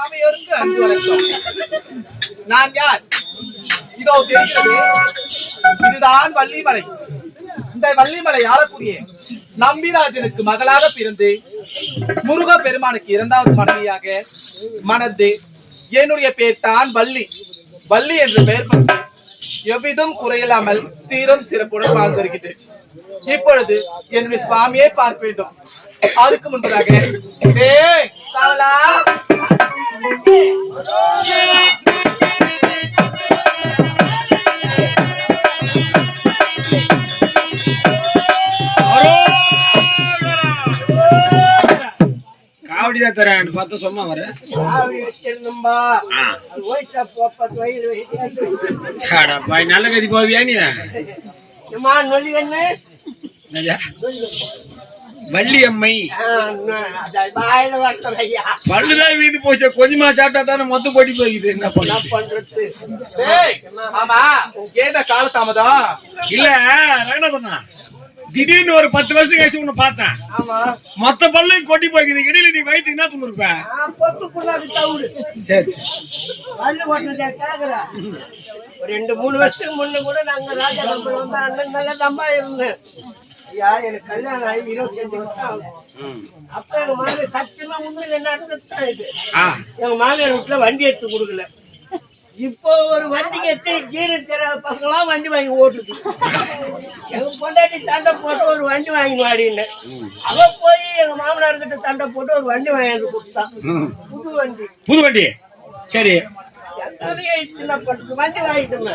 சாமியோருக்கு அன்பு வணக்கம். நான் யார்? இதோ தெரிகிறது. இதுதான் வள்ளிமலை. இந்த வள்ளிமலை ஆளக்கூடிய நம்பிராஜனுக்கு மகளாக பிறந்து முருக பெருமானுக்கு இரண்டாவது மனைவியாக மணந்து என்னுடைய பேர் தான் வள்ளி. வள்ளி என்று பெயர் பெற்று எவ்விதம் குறையில்லாமல் சீரம் சிறப்புடன் வாழ்ந்து வருகிறேன். இப்பொழுது என்னுடைய சுவாமியை பார்க்க வேண்டும். அதுக்கு முன்பதாக காவடியா தரேன் பார்த்து சும்மா வர நல்ல கதி போவியா நீ வள்ளி அம்மை பல்லுதான் வீடு போச்சு. கொஞ்சமா சாப்பிட்டா தானே மொத்த போட்டி போய்க்குது. என்ன பண்றது? கேட்ட கால தாமதம் இல்ல ரங்கநாதனா, திடீர்னு ஒரு 10 வருஷம் கழிச்சு உன்னை பார்த்தேன். மொத்த பல்லையும் கொட்டி போய்க்குது. இடையில நீ வயிற்றுக்கு என்ன துண்ணு இருப்ப? சரி ஒரு 2-3 வருஷத்துக்கு முன்ன கூட நாங்க ராஜா கம்பெனி வந்து அண்ணன் நல்லா தம்பா இருந்தேன். ஐயா எனக்கு கல்யாணம் ஆகி 25 வருஷம் ஆகுது. அப்ப எங்க மாமியார் சத்தியமா உண்மையில என்ன தான் இது. எங்க மாமியார் வீட்டுல வண்டி எடுத்து கொடுக்கல. இப்போ ஒரு வண்டிக்கு எத்தனை கீரை தெரியாத பசங்களாம் வண்டி வாங்கி ஓட்டுது. எங்க பொண்டாட்டி சண்டை போட்டு ஒரு வண்டி வாங்கி வாடின்னு அவ போய் எங்க மாமனார் கிட்ட சண்டை போட்டு ஒரு வண்டி வாங்கி கொடுத்தான். புது வண்டி. சரி வண்டி வாங்கிட்டோம்.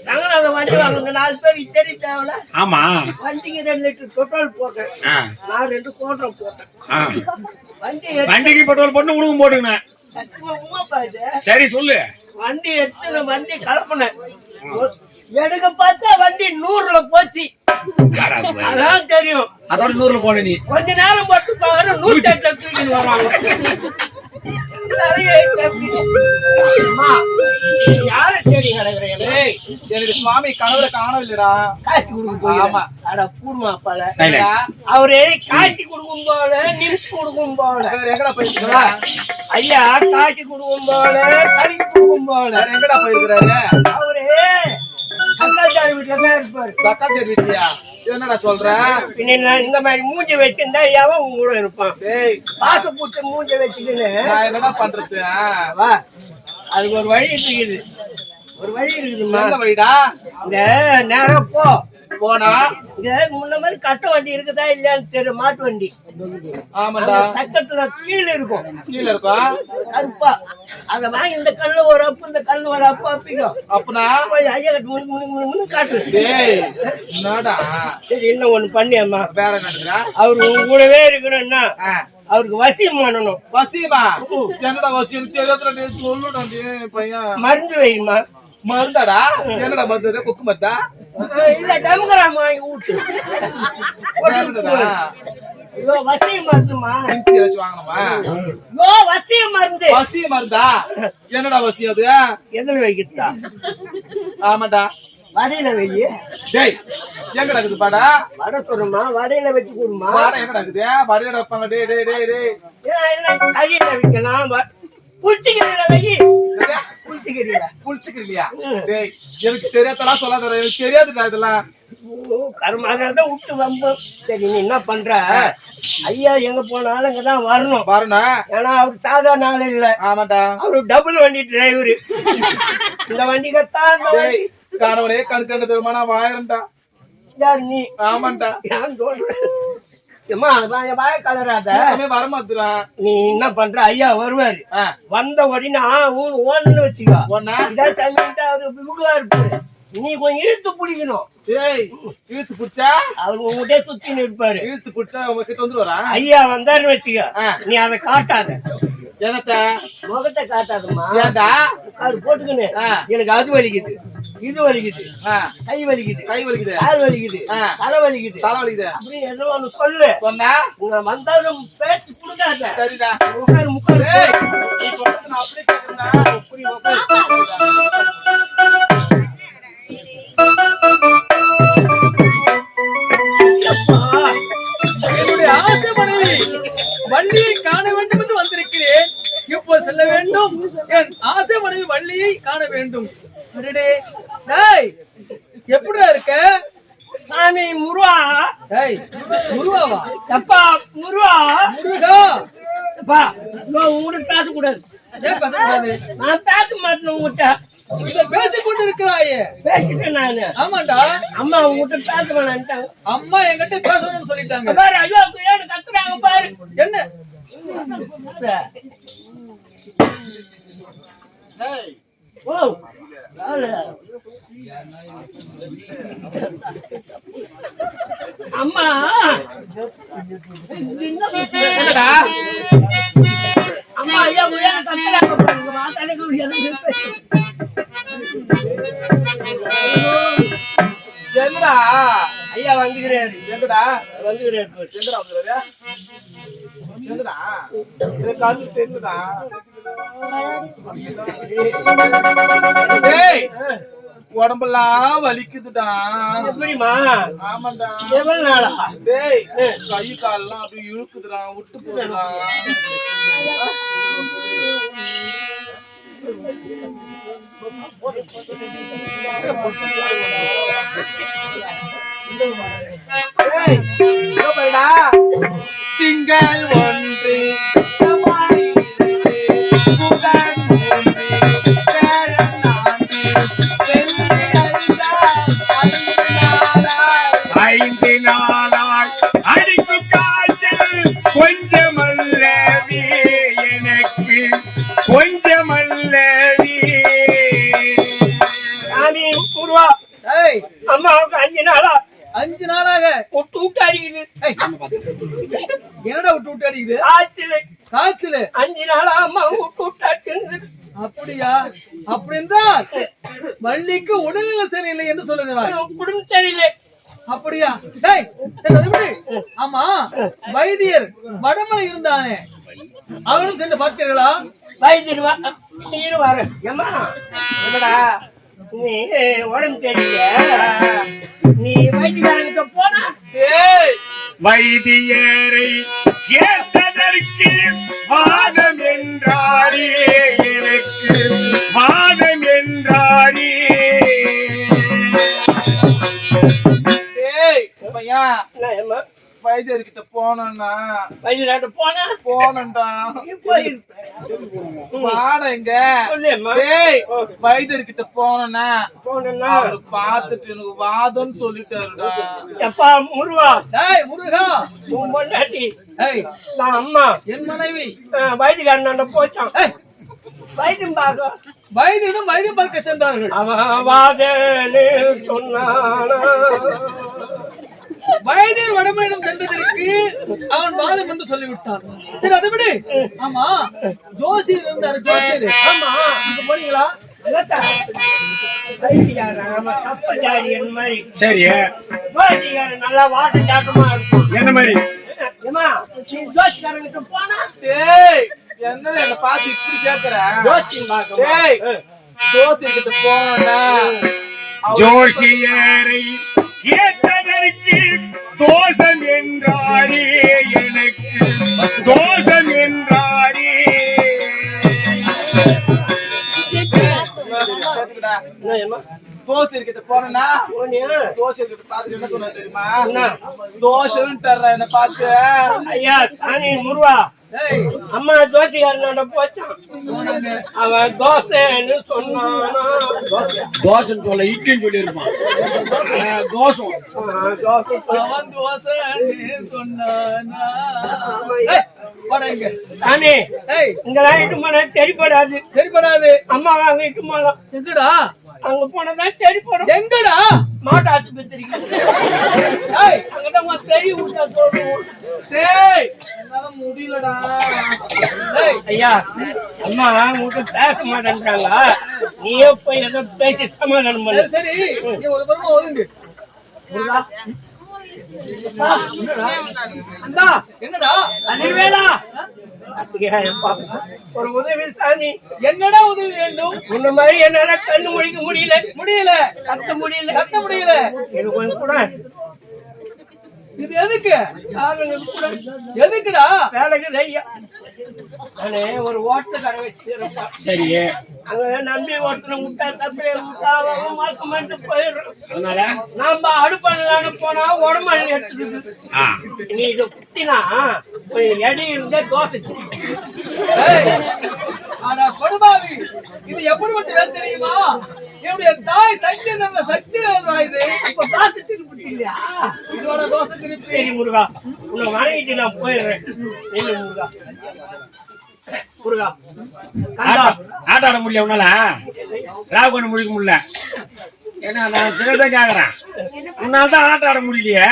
நாங்களும் அந்த வண்டி வாங்க 4 பேருக்கு தெரிய தேவையில்ல. ஆமா, வண்டிக்கு 2 லிட்டர் பெட்ரோல் போட்டேன். நான் 2 கோட்டம் போட்டேன். வண்டிக்கு பெட்ரோல் போட்டு உனக்கும் போட்டுங்க. சரி சொல்லு. வண்டி எடுத்து வண்டி கலப்பினேன். எடுக்க பார்த்தா வண்டி 100ல போச்சு. அதான் தெரியும். அதோட 100ல போன நீ கொஞ்ச நேரம் போட்டு பாரு 108 தூக்கிட்டு வராங்க. யார தேடி என்னுடைய சுவாமி கணவரை காணவில்லடா. காசி கொடுக்கும் போல அவரு காசி கொடுக்கும் போல நிறுத்தி கொடுக்கும் போல எங்கடா போயிருக்கா? ஐயா காசி கொடுக்கும் போல கறிக்கு கொடுக்கும் போல எங்கடா போயிருக்கிறாரு? அவரு சக்காச்சாரி வீட்டுலதான் இருப்பாரு. சக்காச்சாரி வீட்லயா? என்னடா சொல்ற? இந்த மாதிரி மூஞ்ச வச்சிருந்தா எவன் உங்க கூட இருப்பான்? பாச பூச்ச மூஞ்ச வச்சுக்கின்னு நான் என்னடா பண்றது? வா, அதுக்கு ஒரு வழி இருக்குது. ஒரு வழி இருக்குதுமா. என்ன வழிடா? இந்த நேரம் போனா முன்ன மாதிரி கட்ட வண்டி இருக்குதா இல்லையான்னு தெரியும். மாட்டு வண்டி. ஆமாடா. சக்கத்துல கீழே இருக்கும். கீழே இருக்கும் கருப்பா. அத வாங்கி இந்த கல்லு ஒரு அப்பு இந்த கல்லு ஒரு அப்பு அப்பிக்கும். அப்பனா ஐயா கட்டு காட்டு. என்னடா? சரி, இன்னும் ஒண்ணு பண்ணியம்மா. வேற என்ன? அவரு உங்க கூடவே இருக்கணும்னா அவருக்கு வசியம் பண்ணணும். வசியமா? என்னடா வசியம் தெரியாத சொல்லுடா பையன். மருந்து வைமா. மருந்தாடா? என்னடா மருந்து? கொக்கு மருந்தா? இல்ல டம்கராம வாங்கி ஊட்டு. வசியம் மருந்துமா? வசியம் மருந்து. வசியம் மருந்தா? என்னடா வசியம் அது? எதுல வைக்கிறதா? ஆமாடா, வடையில வெயி. டேய் எங்கடா இருக்குது பாடா? வடை சொல்லுமா, வடையில வச்சு கொடுமா. வாடை எங்கடா இருக்குது? வடையில வைப்பாங்க. டே டே டே டே கையில வைக்கலாம். புளிச்சிக்கிறீங்களா வெயி? புளிச்சுக்கிறீங்களா? டேய் எனக்கு தெரியாதெல்லாம் சொல்லாத. எனக்கு தெரியாதுடா இதெல்லாம். கருமாதான் விட்டு வம்போம். சரி, நீ என்ன பண்ற? ஐயா எங்க போனாலும் இங்கதான் வரணும். ஏன்னா அவரு சாதாரண ஆள் இல்ல. ஆமாடா, அவரு டபுள் வண்டி டிரைவரு. இந்த வண்டிக்கத்தான் கணவனே கண் கண்டு தருமா? நான் வாயிரண்டா. யார் நீ? ஆமாண்டா. ஏன் சொல்றேன் வாய கலராத. வரமாத்துறா. நீ என்ன பண்ற? ஐயா வருவாரு. வந்த உடனே ஓன்னு வச்சுக்கோ. அவரு இருப்பாரு. நீ கொஞ்சம் இழுத்து பிடிக்கணும். இழுத்து பிடிச்சா அவரு உங்ககிட்ட சுத்தின்னு இருப்பாரு. இழுத்து பிடிச்சா உங்க கிட்ட வந்து வரா. ஐயா வந்தாருன்னு வச்சுக்கோ. நீ அதை காட்டாத. என்னத்த? முகத்தை காட்டாதம்மா. ஏண்டா? அது போட்டுக்கின்னு எனக்கு அது வலிக்குது, இது வலிக்குது, கை வலிக்குது, கால் வலிக்குது, தலை வலிக்குது அப்படி ஏதோ ஒண்ணு சொல்லு. சொன்னா வந்தாலும் பேச்சு கொடுக்காத. சரிடா, உட்காரு முக்காரு. அப்படியே கேட்கறா. அப்படி என்னுடைய ஆசை மனைவி வள்ளியை காண வேண்டும் என்று வந்திருக்கிறேன். இப்போ செல்ல வேண்டும். வேண்டும், என் ஆசை மனைவி வள்ளியை காண வேண்டும். அடடே, டேய் எப்படிடா இருக்க? சாமி முருகா. டேய் முருகாவா? அப்பா முருகா. முருகா அப்பா உங்ககிட்ட பேசக்கூடாது. ஏன் பேசக்கூடாது? நான் பேச மாட்டேன் உங்ககிட்ட. பேசிக் கொண்டு இருக்கிறாயே. பேசிட்டேன் நானு. ஆமாண்டா. அம்மா உங்ககிட்ட பேச வேணான்ட்டாங்க. அம்மா என்கிட்ட பேசணும்னு சொல்லிட்டாங்க. பாரு ஐயோ ஏன்னு கத்துறாங்க பாரு. என்ன ஓ அம்மா என்னடா அம்மா ஐயா ஏன்னு கத்துறாங்க பாருங்க. மாத்தாளுக்கு என்னடா ஐயா வந்துக்கிறாரு. எங்கடா வந்துக்கிறாரு. எங்கடா வந்துடுறியா? எங்கடா காது தெரியுதா? டேய் உடம்பெல்லாம் வலிக்குதுடா. எப்படிமா? ஆமாண்டா. எவ்வளவு நாளா? டேய் கை கால்லாம் அப்படியே இழுக்குதுடா, விட்டு போகுதுடா. திங்கள் ஒன்று ஐந்து நாளாய் அடிக்கு காய்ச்சல் கொஞ்சமல்லவே எனக்கு கொஞ்சமல்லவே. சாமி முருகா. ஏய் அம்மாவுக்கு 5 நாளா 5 நாளாக விட்டு அடிக்குது. என்னடா விட்டு அடிக்குது? காய்ச்சல் 5 நாளா அம்மா விட்டு அடிக்குது. அப்படியா? அப்படி என்றால் வள்ளிக்கு உடல்நிலை சரியில்லை என்று சொல்லுகிறாய். குடும்பம் சரியில்லை. அப்படியா? டேய் சரி அது விடு. ஆமா வைத்தியர் வடமலை இருந்தானே, அவனும் சென்று பார்த்தீர்களா? வைத்தியர் வர ஏமா என்னடா நீ உடம்பு தெரியல, நீ வைத்தியர்கிட்ட போனா வைத்தியரை கேட்டதற்கு வாதம் என்றாரே, எனக்கு வாதம் என்றாரே. வைத்தியர்கிட்ட போனா வைத்தியர்கிட்ட போனண்டா வாடங்க. வைத்தியர்கிட்ட போனா அவரு பாத்துட்டு எனக்கு வாதம்னு சொல்லிட்டாருடா. எப்பா முருகா. டேய் முருகா, உன் பொண்டாட்டி நான் அம்மா என் மனைவி வைத்தியக்காரன் போச்சான். வைத்தியம் பார்க்க வைத்தியனும் வைத்தியம் பார்க்க சென்றார்கள். அவன் வாதன்னு சொன்னானா? வைத்தியர் வடமலையிடம் சென்றதற்கு அவன் வாதம் என்று சொல்லிவிட்டான். சரி அதை விடு. ஆமா ஜோசியர் இருந்தாரு. ஜோசியர் ஆமா இங்க போனீங்களா? சரி நல்லா வாட்ட சாட்டமா இருக்கும். என்ன மாதிரி ஜோசிக்காரங்கிட்ட போனா என்ன என்ன பாத்து இப்படி கேக்குற? ஜோசியம் ஜோசியர்கிட்ட போனா ஜோசியரை கேட்டதற்கு தோஷம் என்றாரே, எனக்கு தோஷம் என்றாரே. ஜோசியர்கிட்ட போனா ஜோசியர்கிட்ட பாத்து என்ன சொன்ன தெரியுமா? தோஷம் என்ன பாத்து ஐயா சாணி முருவா அம்மா ஜோசிக்காரன் போச்சான். அவன் தோசைன்னு சொன்னானா? தோஷம் சொல்ல இட்லின்னு சொல்லி இருப்பான். தோஷம் அவன் தோசைன்னு சொன்னானா? சாமி இங்கெல்லாம் இட்டு போனா சரிப்படாது. சரிப்படாது. அம்மா அங்க இட்டு போலாம். எங்கடா? அங்க போனதான் சரிப்படும். எங்கடா? மாட்டு ஆஸ்பத்திரிக்கு அங்கதான் பெரிய ஊட்டா சொல்லுவோம். முடியலடா ஐயா. அம்மா உங்ககிட்ட பேச மாட்டேன்றாங்க. நீயே போய் ஏதோ பேசி சமாதானம் பண்ணு. சரி நீ ஒரு பரமா ஒதுங்கு. என்னடா அதிர்வேலா ஒரு உதவி சாமி. என்னடா உதவி வேண்டும்? உன்ன மாதிரி என்னால கண்ணு முடிக்க முடியல, கத்த முடியல. எனக்கு கொஞ்சம் கூட. இது எதுக்கு? எதுக்குடா? வேலைக்கு ஐயா நானே ஒரு ஓட்டு கடை வச்சிருப்பேன். சரி, அங்க நம்பி ஒருத்தனை விட்டா தப்பே விட்டா அவன் மாசமாட்டு போயிடுறோம். அதனால நாம அடுப்பண்ணலான்னு போனா உடம்பு எடுத்துடுது. நீ இதை குத்தினா எடி இருந்தே தோசை ஏய், ஆனா கொடுபாவி, இது எப்படிப்பட்ட வேலை தெரியுமா? என்னுடைய தாய் சக்தி நல்ல சக்தி வேலைடா இது. இப்ப தோசை திருப்பி இல்லையா? இதோட தோசை திருப்பி. சரி முருகா, உன்னை வணங்கிட்டு நான் போயிடுறேன். இல்லை முருகா, முருகா கந்தா, ஆட்டாட முடியல உன்னால, ராகுன்னு முடிக்க முடியல. ஏன்னா நான் சிலதான் கேக்குறேன், உன்னால்தான் ஆட்டாட முடியலையே.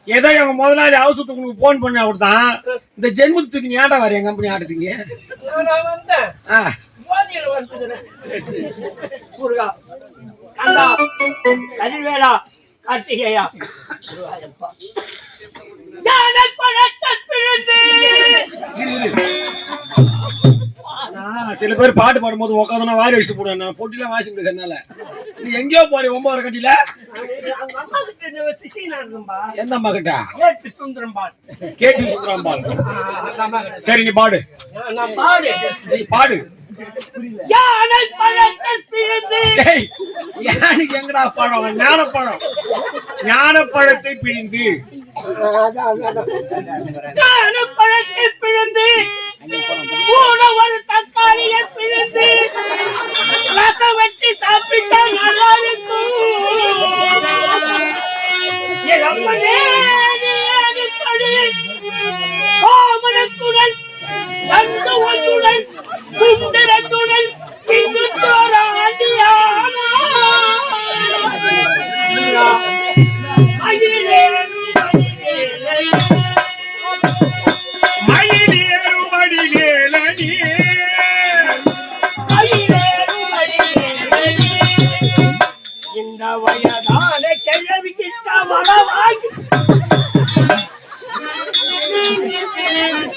ஏதோ எங்க முதலாளி அவசரத்துக்கு உங்களுக்கு போன் பண்ணி கொடுத்தான். இந்த ஜென்மத்துக்கு நீ ஆட்டா வர என் கம்பெனி ஆடுறீங்க. நான் வந்தேன் போதியில வந்துக்கிறேன். முருகா கந்தா, கதிர்வேலா, கார்த்திகேயா, முருகாயப்பா, ஞானப் பழத்தைப் பிழிந்து. சில பேர் பாட்டு பாடும்போது உட்காந்து வாரி வச்சுட்டு போடுவேன். நான் பொட்டிலாம் வாசிட்டு இருக்கனால நீ எங்கேயோ போற 9 கட்டில. அவங்க அம்மா கிட்ட இந்த சிசினா இருந்தம்பா. எந்த அம்மா கிட்ட? கேபி சுந்தரம்பாள். கேபி சுந்தரம்பாள். அந்த அம்மா கிட்ட. சரி, நீ பாடு. நான் பாடு. பாடு. ஞானப் பழத்தைப் பிழிந்து. டேய், யானைக்கு எங்கடா பழம்? ஞானப்பழம். ஞானப்பழத்தை பிழிந்து. ஞானப் பழத்தைப் பிழிந்து